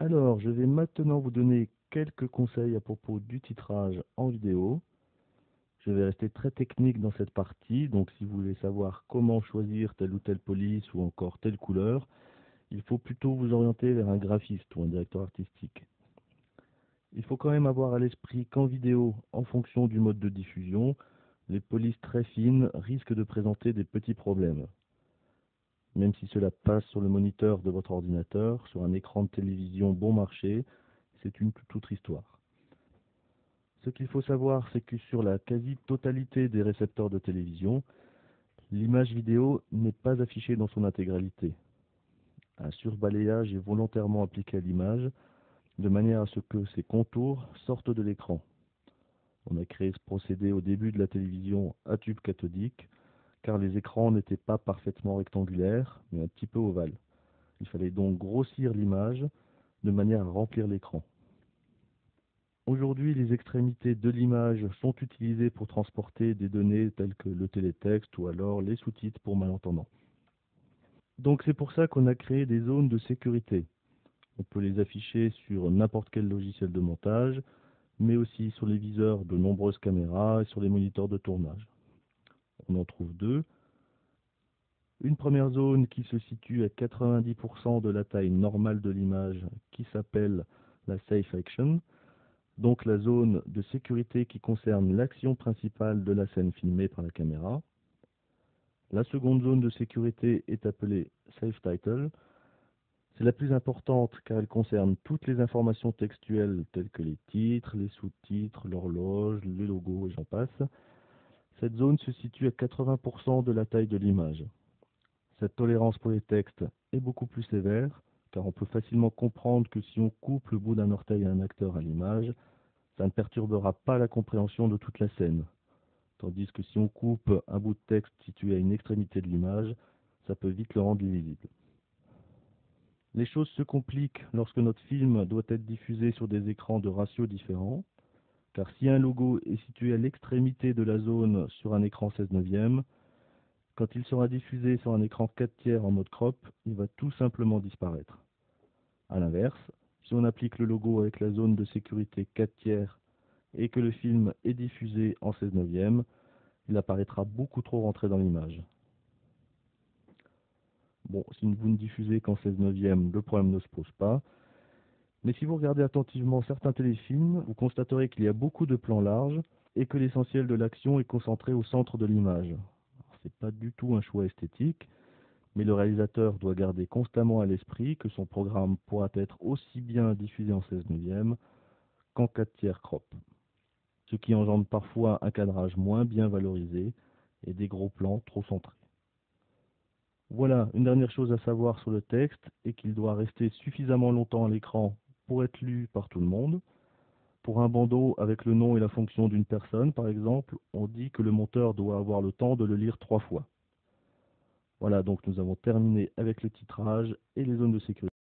Alors, je vais maintenant vous donner quelques conseils à propos du titrage en vidéo. Je vais rester très technique dans cette partie, donc si vous voulez savoir comment choisir telle ou telle police ou encore telle couleur, il faut plutôt vous orienter vers un graphiste ou un directeur artistique. Il faut quand même avoir à l'esprit qu'en vidéo, en fonction du mode de diffusion, les polices très fines risquent de présenter des petits problèmes. Même si cela passe sur le moniteur de votre ordinateur, sur un écran de télévision bon marché, c'est une toute autre histoire. Ce qu'il faut savoir, c'est que sur la quasi-totalité des récepteurs de télévision, l'image vidéo n'est pas affichée dans son intégralité. Un surbalayage est volontairement appliqué à l'image, de manière à ce que ses contours sortent de l'écran. On a créé ce procédé au début de la télévision à tube cathodique, car les écrans n'étaient pas parfaitement rectangulaires, mais un petit peu ovales. Il fallait donc grossir l'image de manière à remplir l'écran. Aujourd'hui, les extrémités de l'image sont utilisées pour transporter des données telles que le télétexte ou alors les sous-titres pour malentendants. Donc c'est pour ça qu'on a créé des zones de sécurité. On peut les afficher sur n'importe quel logiciel de montage, mais aussi sur les viseurs de nombreuses caméras et sur les moniteurs de tournage. On en trouve deux. Une première zone qui se situe à 90% de la taille normale de l'image, qui s'appelle la Safe Action, donc la zone de sécurité qui concerne l'action principale de la scène filmée par la caméra. La seconde zone de sécurité est appelée Safe Title. C'est la plus importante car elle concerne toutes les informations textuelles telles que les titres, les sous-titres, l'horloge, les logos et j'en passe. Cette zone se situe à 80% de la taille de l'image. Cette tolérance pour les textes est beaucoup plus sévère car on peut facilement comprendre que si on coupe le bout d'un orteil à un acteur à l'image, ça ne perturbera pas la compréhension de toute la scène. Tandis que si on coupe un bout de texte situé à une extrémité de l'image, ça peut vite le rendre illisible. Les choses se compliquent lorsque notre film doit être diffusé sur des écrans de ratios différents, car si un logo est situé à l'extrémité de la zone sur un écran 16/9, quand il sera diffusé sur un écran 4/3 en mode crop, il va tout simplement disparaître. A l'inverse, si on applique le logo avec la zone de sécurité 4/3 et que le film est diffusé en 16/9, il apparaîtra beaucoup trop rentré dans l'image. Bon, si vous ne diffusez qu'en 16/9, le problème ne se pose pas. Mais si vous regardez attentivement certains téléfilms, vous constaterez qu'il y a beaucoup de plans larges et que l'essentiel de l'action est concentré au centre de l'image. Ce n'est pas du tout un choix esthétique, mais le réalisateur doit garder constamment à l'esprit que son programme pourra être aussi bien diffusé en 16/9 qu'en 4/3 crop, ce qui engendre parfois un cadrage moins bien valorisé et des gros plans trop centrés. Voilà, une dernière chose à savoir sur le texte est qu'il doit rester suffisamment longtemps à l'écran pour être lu par tout le monde. Pour un bandeau avec le nom et la fonction d'une personne, par exemple, on dit que le monteur doit avoir le temps de le lire 3 fois. Voilà, donc nous avons terminé avec le titrage et les zones de sécurité.